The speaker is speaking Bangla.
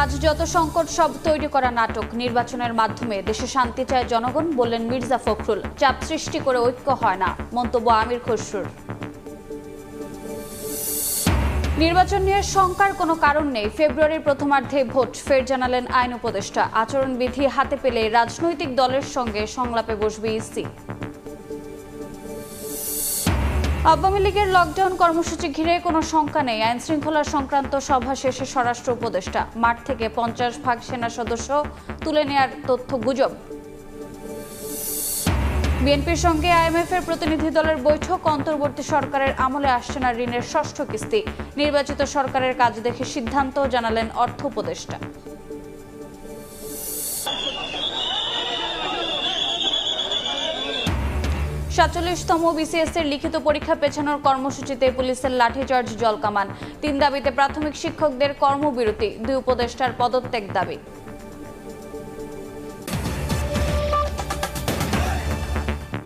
আজ যত সংকট সব তৈরি করা নাটক। নির্বাচনের মাধ্যমে দেশে শান্তি চায় জনগণ, বললেন মির্জা ফখরুল। চাপ সৃষ্টি করে ঐক্য হয় না, মন্তব্য আমির খসরুর। নির্বাচন নিয়ে শঙ্কার কোনো কারণ নেই, ফেব্রুয়ারির প্রথমার্ধে ভোট, ফের জানালেন আইন উপদেষ্টা। আচরণবিধি হাতে পেলে রাজনৈতিক দলের সঙ্গে সংলাপে বসবে ইসি। আওয়ামী লীগের লকডাউন কর্মসূচি ঘিরে কোনো শঙ্কা নেই, আইন শৃঙ্খলা সংক্রান্ত সভা শেষে স্বরাষ্ট্র উপদেষ্টা। মাঠ থেকে 50 ভাগ সেনা সদস্য তুলে নেয়ার তথ্য গুজব। বিএনপির সঙ্গে আইএমএফ এর প্রতিনিধি দলের বৈঠক, অন্তর্বর্তী সরকারের আমলে আসছে না ঋণের ষষ্ঠ কিস্তি। নির্বাচিত সরকারের কাজ দেখে সিদ্ধান্ত, জানালেন অর্থ উপদেষ্টা। 47তম বিসিএস এর লিখিত পরীক্ষা পেছানোর কর্মসূচিতে পুলিশের লাঠিচার্জ, জলকামান। 3 দাবিতে প্রাথমিক শিক্ষকদের কর্মবিরতি, 2 উপদেষ্টার পদত্যাগ দাবি।